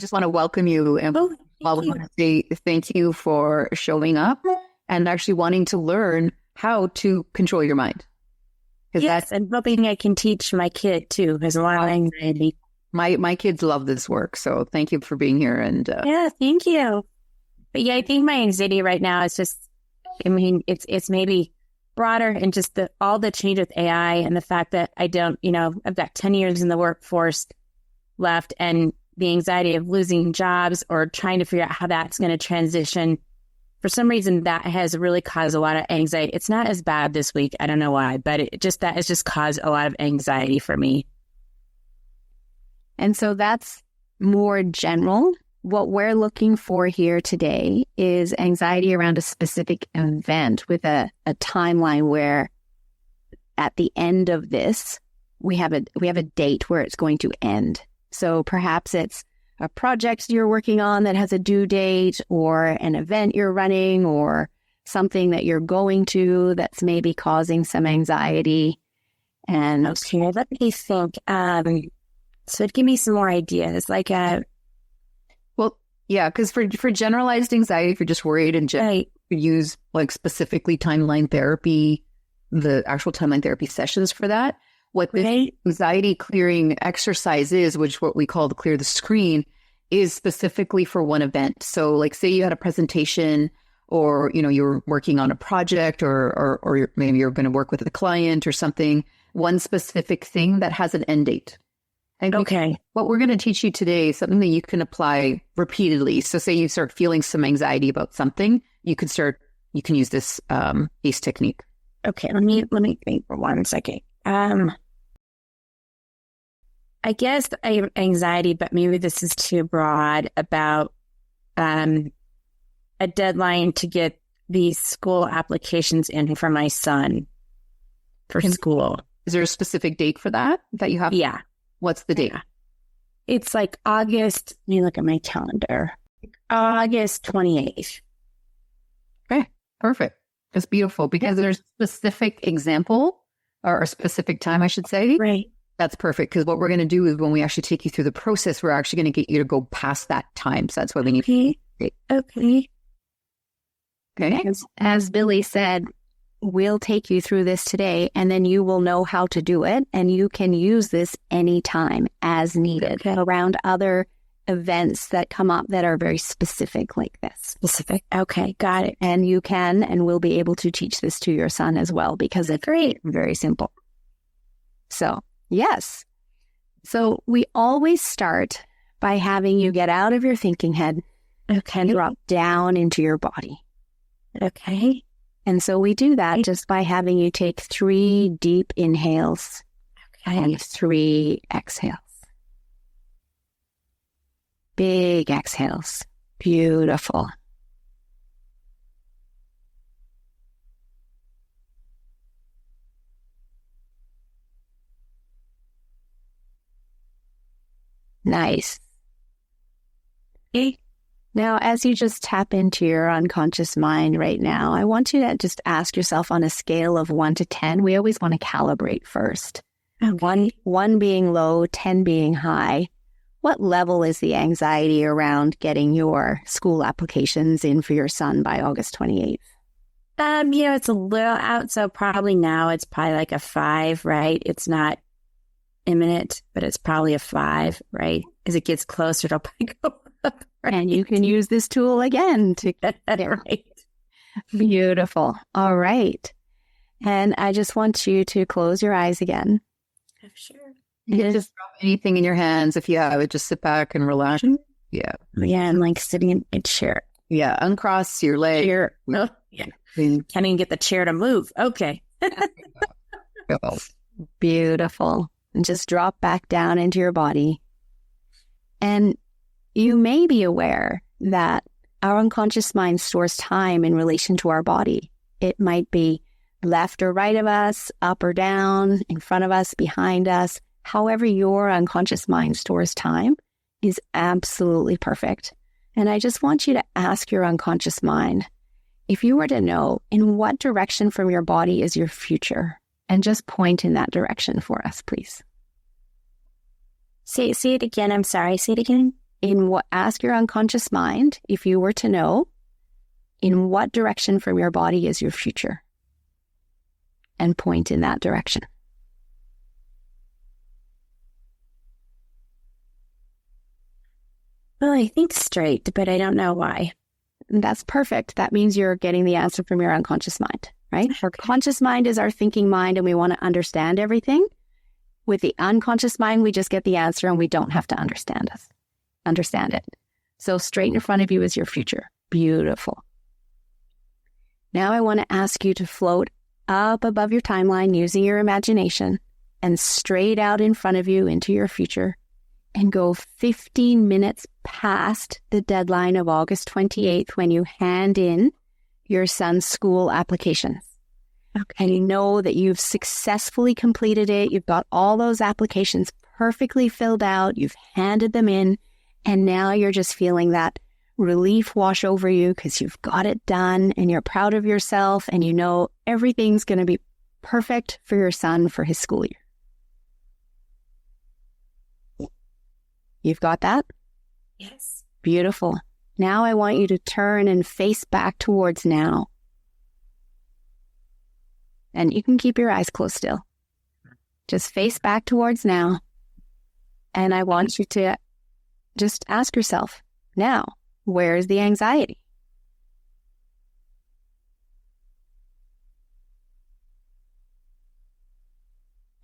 just want to welcome you. And I want to say thank you for showing up and actually wanting to learn how to control your mind. Yes, and hoping I can teach my kid too. There's a lot of anxiety. My kids love this work, so thank you for being here. And yeah, thank you. But yeah, I think my anxiety right now is just, I mean, it's maybe broader and just all the change with AI and the fact that I don't, I've got 10 years in the workforce left, and the anxiety of losing jobs or trying to figure out how that's going to transition. For some reason, that has really caused a lot of anxiety. It's not as bad this week. I don't know why, but that has just caused a lot of anxiety for me. And so that's more general. What we're looking for here today is anxiety around a specific event with a timeline where at the end of this, we have a date where it's going to end. So perhaps it's a project you're working on that has a due date, or an event you're running, or something that you're going to that's maybe causing some anxiety. And okay, let me think. So give me some more ideas. Because for generalized anxiety, if you're just worried and you use like specifically timeline therapy, the actual timeline therapy sessions for that. What the anxiety clearing exercise is, which what we call the clear the screen, is specifically for one event. So like say you had a presentation, or you're working on a project, or maybe you're going to work with a client or something, one specific thing that has an end date. And what we're going to teach you today is something that you can apply repeatedly. So say you start feeling some anxiety about something, you can use this ACE technique. Okay, let me think for 1 second. I guess I have anxiety, but maybe this is too broad, about a deadline to get these school applications in for my son for school. Is there a specific date for that you have? Yeah. What's the date? It's like August. Let me look at my calendar. August 28th. Okay, perfect. That's beautiful, because there's a specific example, or a specific time, I should say. Right. That's perfect, because what we're going to do is when we actually take you through the process, we're actually going to get you to go past that time. So that's what we need. Okay. As Billy said, we'll take you through this today, and then you will know how to do it, and you can use this anytime as needed around other events that come up that are very specific like this. Specific. Okay, got it. And you can and will be able to teach this to your son as well, because it's very simple. So, yes. So we always start by having you get out of your thinking head and drop down into your body. Okay. And so we do that just by having you take 3 deep inhales and 3 exhales. Big exhales. Beautiful. Nice. Okay. Now, as you just tap into your unconscious mind right now, I want you to just ask yourself on a scale of 1 to 10. We always want to calibrate first. Okay. 1 being low, 10 being high. What level is the anxiety around getting your school applications in for your son by August 28th? It's a little out, so probably now it's probably like a 5, right? It's not imminent, but it's probably a 5, right? As it gets closer, it'll probably go up. Right? And you can use this tool again to get it right. Beautiful. All right. And I just want you to close your eyes again. Sure. You can just drop anything in your hands if you have it. Just sit back and relax. Yeah. Yeah, I'm like sitting in a chair. Yeah, uncross your leg. Chair. Oh, yeah. Can't even get the chair to move. Okay. Beautiful. And just drop back down into your body. And you may be aware that our unconscious mind stores time in relation to our body. It might be left or right of us, up or down, in front of us, behind us. However your unconscious mind stores time is absolutely perfect. And I just want you to ask your unconscious mind, if you were to know in what direction from your body is your future, and just point in that direction for us, please. Say it again. I'm sorry. Say it again. ask your unconscious mind, if you were to know, in what direction from your body is your future? And point in that direction. Well, I think straight, but I don't know why. And that's perfect. That means you're getting the answer from your unconscious mind, right? Our conscious mind is our thinking mind, and we want to understand everything. With the unconscious mind, we just get the answer and we don't have to understand it. So straight in front of you is your future. Beautiful. Now I want to ask you to float up above your timeline using your imagination and straight out in front of you into your future and go 15 minutes past the deadline of August 28th when you hand in your son's school applications. Okay. And you know that you've successfully completed it. You've got all those applications perfectly filled out. You've handed them in. And now you're just feeling that relief wash over you because you've got it done and you're proud of yourself and you know everything's going to be perfect for your son for his school year. You've got that? Yes. Beautiful. Now I want you to turn and face back towards now. And you can keep your eyes closed still. Just face back towards now. And I want you to just ask yourself, now, where is the anxiety?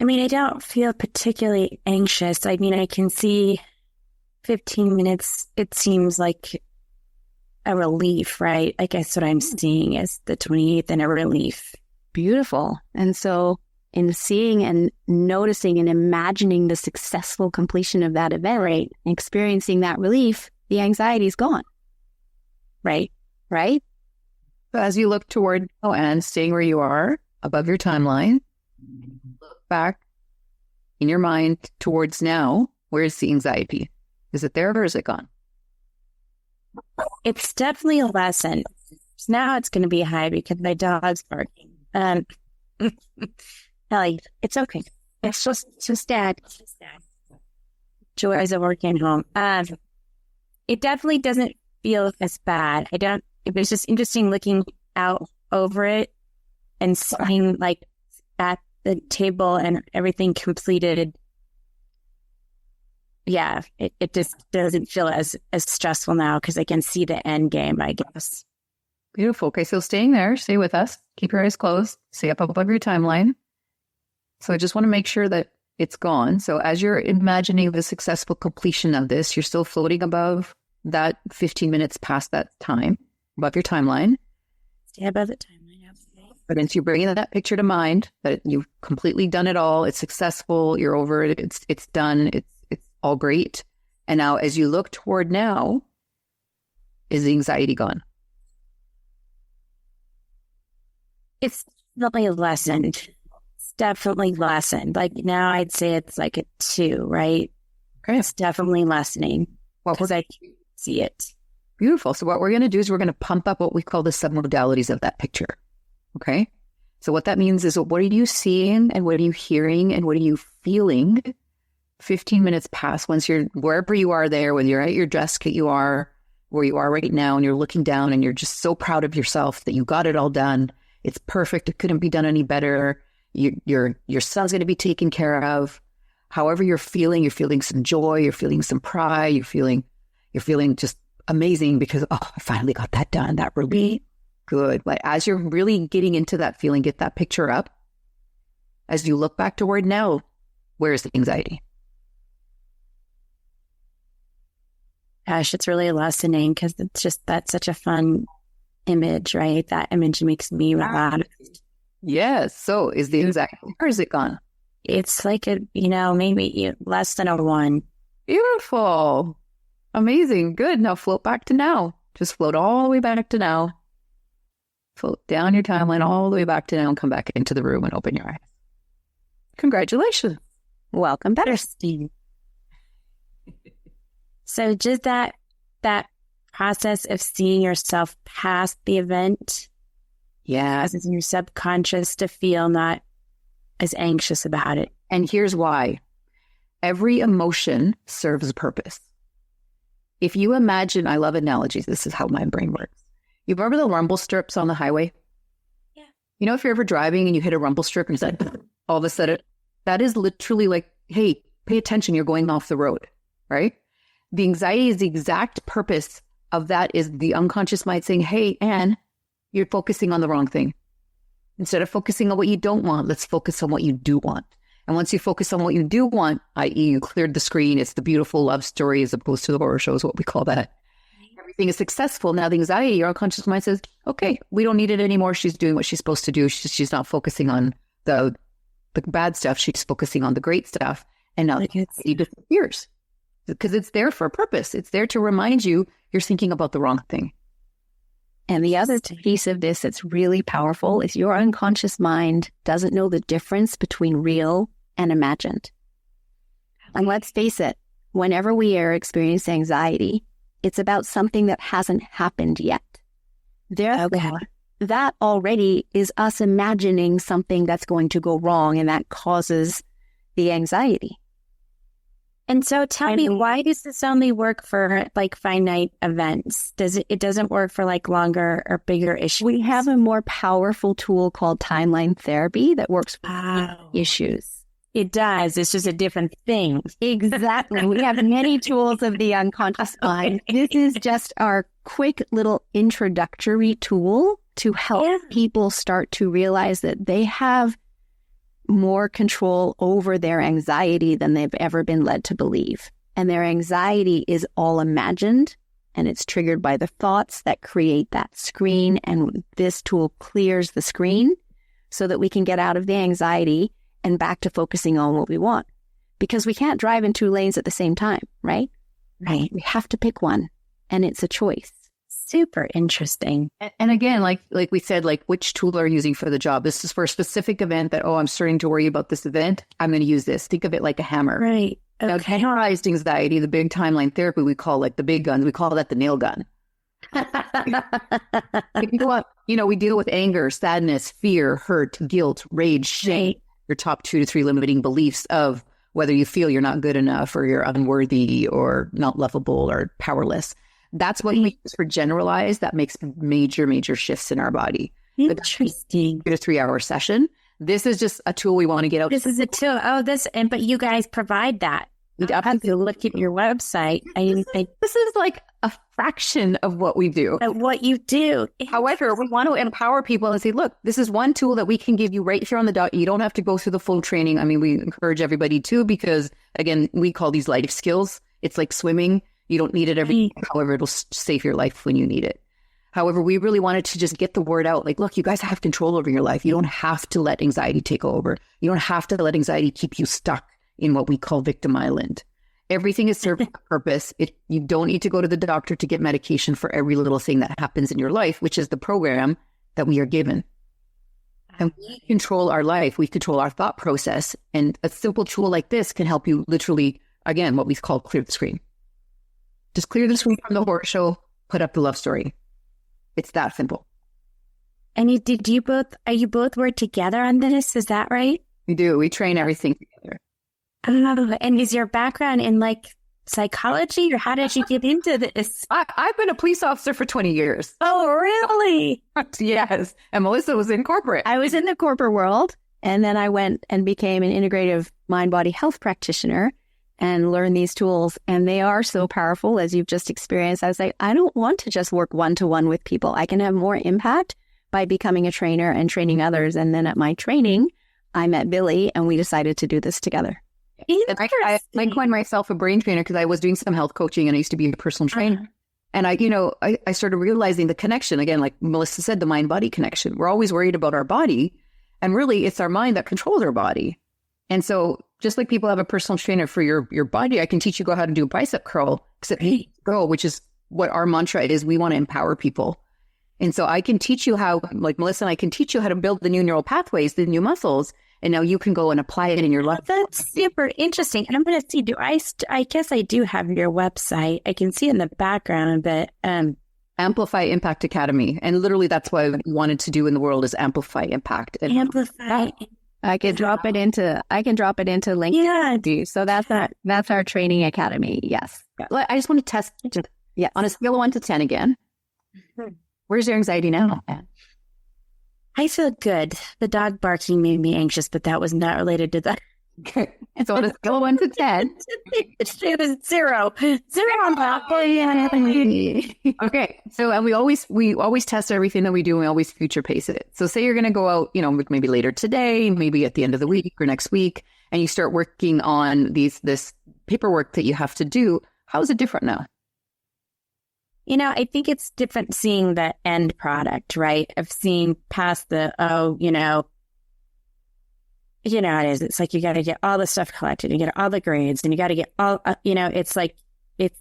I mean, I don't feel particularly anxious. I mean, I can see 15 minutes, it seems like a relief, right? I guess what I'm seeing is the 28th and a relief. Beautiful. And so in seeing and noticing and imagining the successful completion of that event, right, and experiencing that relief, the anxiety is gone. Right? Right? So as you look toward and staying where you are above your timeline, look back in your mind towards now. Where's the anxiety? Is it there or is it gone? It's definitely a lesson. Now it's going to be high because my dog's barking. Ellie, it's okay. It's just dad. Joys of working home. It definitely doesn't feel as bad. It was just interesting looking out over it and seeing like at the table and everything completed. Yeah, it just doesn't feel as stressful now because I can see the end game, I guess. Beautiful. Okay, so staying there, stay with us. Keep your eyes closed. Stay up above your timeline. So I just want to make sure that it's gone. So as you're imagining the successful completion of this, you're still floating above that 15 minutes past that time, above your timeline. Stay above the timeline, absolutely. But as you're bringing that picture to mind, that you've completely done it all, it's successful, you're over it, it's done, it's all great. And now as you look toward now, is the anxiety gone? It's definitely lessened. It's definitely lessened. Like now I'd say it's like a 2, right? Okay. It's definitely lessening because I can see it. Beautiful. So what we're going to do is we're going to pump up what we call the submodalities of that picture. Okay. So what that means is what are you seeing and what are you hearing and what are you feeling 15 minutes past once you're wherever you are there, whether you're at your desk, you are where you are right now and you're looking down and you're just so proud of yourself that you got it all done. It's perfect. It couldn't be done any better. Your son's going to be taken care of. However you're feeling some joy, you're feeling some pride, you're feeling just amazing because, I finally got that done. That really good. But as you're really getting into that feeling, get that picture up. As you look back toward now, where's the anxiety? Gosh, it's really lessening because it's just, that's such a fun image, right? That image makes me relax. Yes. So is the anxiety, or is it gone? It's like maybe less than a 1. Beautiful. Amazing. Good. Now float back to now. Just float all the way back to now. Float down your timeline all the way back to now and come back into the room and open your eyes. Congratulations. Welcome back. Interesting. So just that process of seeing yourself past the event. Yeah. As in your subconscious to feel not as anxious about it. And here's why. Every emotion serves a purpose. If you imagine, I love analogies. This is how my brain works. You remember the rumble strips on the highway? Yeah. You know, if you're ever driving and you hit a rumble strip and it's like, all of a sudden, that is literally like, hey, pay attention, you're going off the road, right? The anxiety is the exact purpose of that, is the unconscious mind saying, hey, Anne, you're focusing on the wrong thing. Instead of focusing on what you don't want, let's focus on what you do want. And once you focus on what you do want, i.e. you cleared the screen, it's the beautiful love story as opposed to the horror show is what we call that. Everything is successful. Now the anxiety, your unconscious mind says, okay, we don't need it anymore. She's doing what she's supposed to do. She's not focusing on the bad stuff. She's focusing on the great stuff. And now it disappears because it's there for a purpose. It's there to remind you you're thinking about the wrong thing. And the other piece of this that's really powerful is your unconscious mind doesn't know the difference between real and imagined. And let's face it, whenever we are experiencing anxiety, it's about something that hasn't happened yet. Therefore, that already is us imagining something that's going to go wrong, and that causes the anxiety. And so tell me, why does this only work for like finite events? It doesn't work for like longer or bigger issues? We have a more powerful tool called timeline therapy that works for issues. It does. It's just a different thing. Exactly. We have many tools of the unconscious mind. This is just our quick little introductory tool to help people start to realize that they have more control over their anxiety than they've ever been led to believe. And their anxiety is all imagined, and it's triggered by the thoughts that create that screen. And this tool clears the screen so that we can get out of the anxiety and back to focusing on what we want. Because we can't drive in two lanes at the same time, right? Right. We have to pick one, and it's a choice. Super interesting. And again, like we said, like which tool are you using for the job? This is for a specific event that, I'm starting to worry about this event. I'm going to use this. Think of it like a hammer. Right. Okay. Now, generalized anxiety, the big timeline therapy, we call like the big guns. We call that the nail gun. We deal with anger, sadness, fear, hurt, guilt, rage, shame. Right. Your top 2 to 3 limiting beliefs of whether you feel you're not good enough or you're unworthy or not lovable or powerless. That's what we use for generalized. That makes major, major shifts in our body. Interesting. 2 to 3 hour session. This is just a tool we want to get out. This is a tool. But you guys provide that. I have to look at your website. This is like a fraction of what we do. What you do. However, we want to empower people and say, look, this is one tool that we can give you right here on the dot. You don't have to go through the full training. I mean, we encourage everybody to, because again, we call these life skills. It's like swimming. You don't need it every day. However, it'll save your life when you need it. However, we really wanted to just get the word out. Like, look, you guys have control over your life. You don't have to let anxiety take over. You don't have to let anxiety keep you stuck in what we call victim island. Everything is serving a purpose. You don't need to go to the doctor to get medication for every little thing that happens in your life, which is the program that we are given. And we control our life. We control our thought process. And a simple tool like this can help you literally, again, what we call clear the screen. Just clear the screen from the horror show, put up the love story. It's that simple. And are you both work together on this? Is that right? We do. We train everything together. And is your background in like psychology, or how did you get into this? I've been a police officer for 20 years. Oh, really? Yes. And Melissa was in corporate. I was in the corporate world, and then I went and became an integrative mind-body health practitioner and learned these tools. And they are so powerful, as you've just experienced. I was like, I don't want to just work one-to-one with people. I can have more impact by becoming a trainer and training others. And then at my training, I met Billy, and we decided to do this together. And I coined myself a brain trainer because I was doing some health coaching, and I used to be a personal trainer. And I started realizing the connection, again, like Melissa said, the mind-body connection. We're always worried about our body, and really it's our mind that controls our body. And so just like people have a personal trainer for your body, I can teach you how to do a bicep curl, except which is what our mantra is. We want to empower people. And so I can teach you how, like Melissa and I can teach you how to build the new neural pathways, the new muscles. And now you can go and apply it in your life. That's super interesting. And I'm going to see, I guess I do have your website. I can see in the background, but Amplify Impact Academy. And literally that's what I wanted to do in the world, is amplify impact. And amplify. I can drop it into LinkedIn. Yeah. So that's our training academy. Yes. I just want to test. Yes. On a scale of 1 to 10 again, where's your anxiety now? I feel good. The dog barking made me anxious, but that was not related to that. Okay. So on a scale of 1 to 10. It's 0. 0 on that. Okay. So, and we always test everything that we do, and we always future pace it. So say you're going to go out, maybe later today, maybe at the end of the week or next week, and you start working on this paperwork that you have to do. How is it different now? I think it's different seeing the end product, right? Of seeing past the, it is. It's like you got to get all the stuff collected, you get all the grades, and you got to get all, it's like, it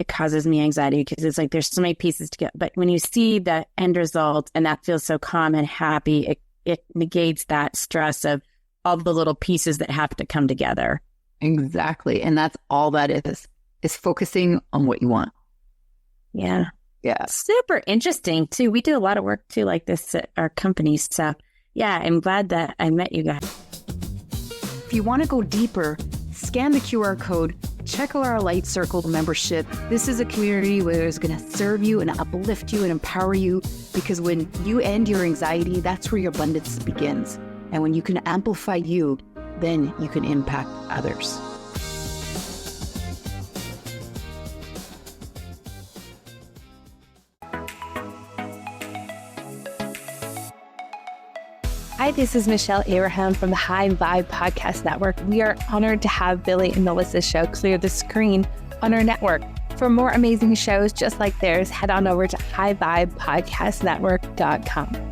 causes me anxiety because it's like there's so many pieces to get. But when you see the end result and that feels so calm and happy, it negates that stress of all the little pieces that have to come together. Exactly. And that's all that is focusing on what you want. Yeah. Yeah. Super interesting too. We do a lot of work too like this at our company. So yeah, I'm glad that I met you guys. If you want to go deeper, scan the QR code, check out our Light Circle membership. This is a community where it's going to serve you and uplift you and empower you, because when you end your anxiety, that's where your abundance begins. And when you can amplify you, then you can impact others. Hi, this is Michelle Abraham from the High Vibe Podcast Network. We are honored to have Billy and Melissa's show clear the screen on our network. For more amazing shows just like theirs, head on over to highvibepodcastnetwork.com.